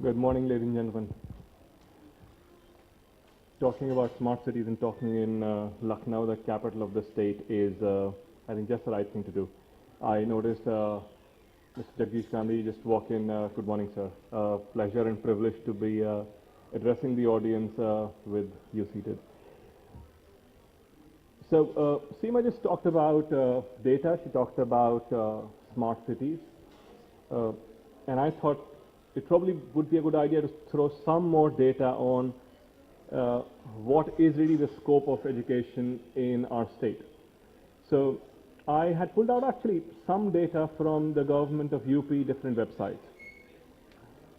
Good morning, ladies and gentlemen. Talking about smart cities and talking in Lucknow, the capital of the state, is, I think, just the right thing to do. I noticed Mr. Jagdish Gandhi just walk in. Good morning, sir. Pleasure and privilege to be addressing the audience with you seated. So, Seema just talked about data. She talked about smart cities. And I thought it probably would be a good idea to throw some more data on what is really the scope of education in our state. So I had pulled out actually some data from the government of UP, different websites,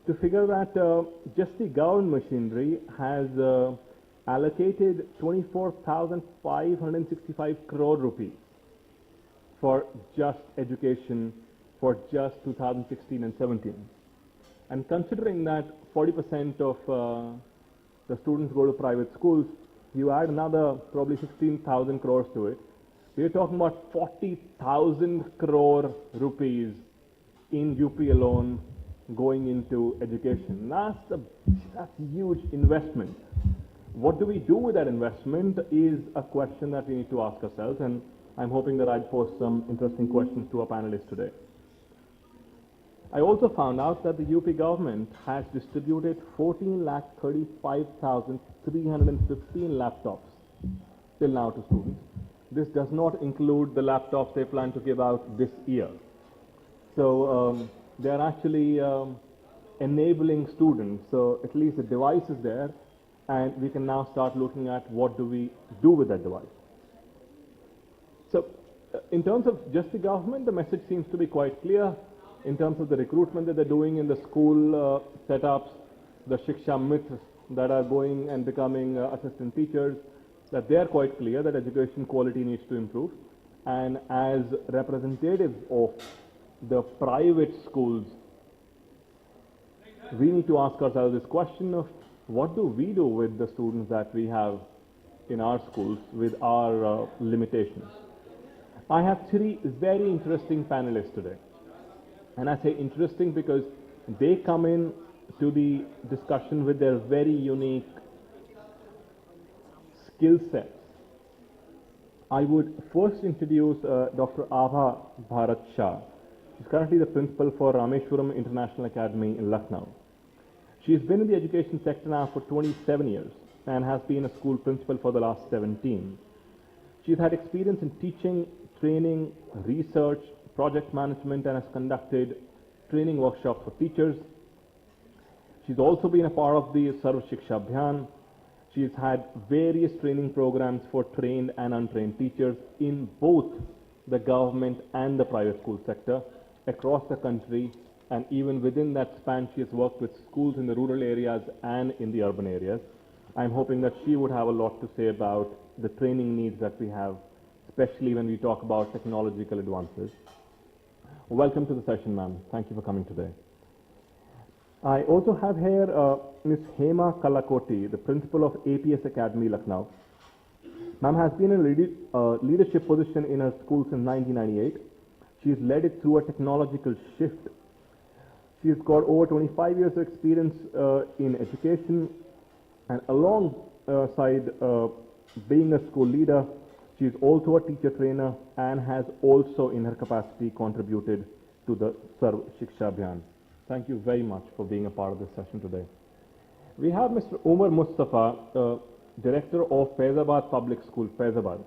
to figure that just the government machinery has allocated 24,565 crore rupees for just education for just 2016 and 17. And considering that 40% of the students go to private schools, you add another probably 16,000 crores to it. We're talking about 40,000 crore rupees in UP alone going into education. That's a huge investment. What do we do with that investment is a question that we need to ask ourselves, and I'm hoping that I'd pose some interesting questions to our panelists today. I also found out that the UP government has distributed 14,35,315 laptops till now to students. This does not include the laptops they plan to give out this year. So they're actually enabling students. So at least the device is there, and we can now start looking at what do we do with that device. So in terms of just the government, the message seems to be quite clear. In terms of the recruitment that they're doing in the school setups, the Shiksha Mitra that are going and becoming assistant teachers, that they're quite clear that education quality needs to improve. And as representatives of the private schools, we need to ask ourselves this question of what do we do with the students that we have in our schools with our limitations. I have three very interesting panelists today. And I say interesting because they come in to the discussion with their very unique skill sets. I would first introduce Dr. Abha Bharat Shah. She's currently the principal for Rameshwaram International Academy in Lucknow. She's been in the education sector now for 27 years and has been a school principal for the last 17. She's had experience in teaching, training, research, project management, and has conducted training workshops for teachers. She's also been a part of the Sarv Shiksha Abhiyan. She's had various training programs for trained and untrained teachers in both the government and the private school sector across the country, and even within that span she has worked with schools in the rural areas and in the urban areas. I'm hoping that she would have a lot to say about the training needs that we have, especially when we talk about technological advances. Welcome to the session, ma'am. Thank you for coming today. I also have here Ms. Hema Kalakoti, the principal of APS Academy, Lucknow. Ma'am has been in a leadership position in her school since 1998. She's led it through a technological shift. She's got over 25 years of experience in education, and alongside being a school leader, she is also a teacher trainer and has also in her capacity contributed to the Sarv Shiksha Abhiyan. Thank you very much for being a part of this session today. We have Mr. Umar Mustafa, Director of Ghaziabad Public School, Ghaziabad.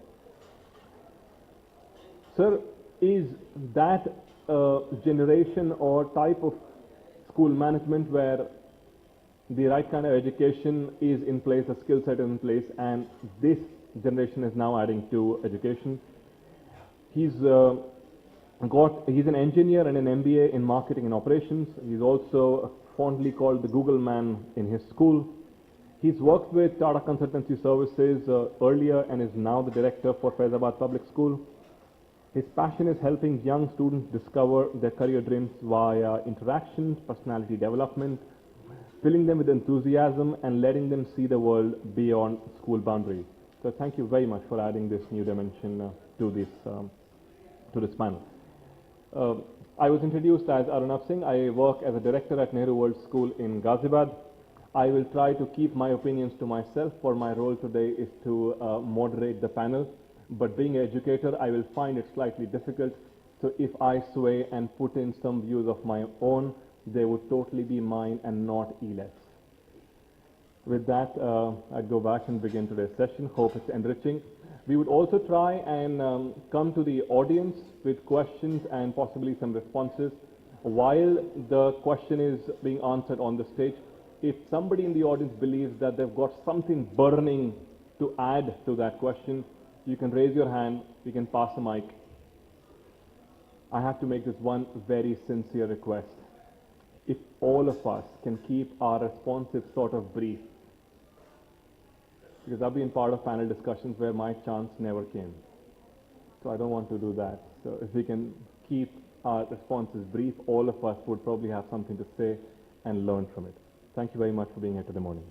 Sir, is that generation or type of school management where the right kind of education is in place, a skill set is in place, and this generation is now adding to education? He's an engineer and an MBA in marketing and operations. He's also fondly called the Google man in his school. He's worked with Tata Consultancy Services earlier and is now the director for Ghaziabad Public School. His passion is helping young students discover their career dreams via interactions, personality development, filling them with enthusiasm and letting them see the world beyond school boundaries. So thank you very much for adding this new dimension to this panel. I was introduced as Arunabh Singh. I work as a director at Nehru World School in Ghaziabad. I will try to keep my opinions to myself, for my role today is to moderate the panel. But being an educator, I will find it slightly difficult. So if I sway and put in some views of my own, they would totally be mine and not ELET's. With that, I'd go back and begin today's session. Hope it's enriching. We would also try and come to the audience with questions and possibly some responses. While the question is being answered on the stage, if somebody in the audience believes that they've got something burning to add to that question, you can raise your hand, we can pass the mic. I have to make this one very sincere request. If all of us can keep our responses sort of brief, because I've been part of panel discussions where my chance never came. So I don't want to do that. So if we can keep our responses brief, all of us would probably have something to say and learn from it. Thank you very much for being here today morning.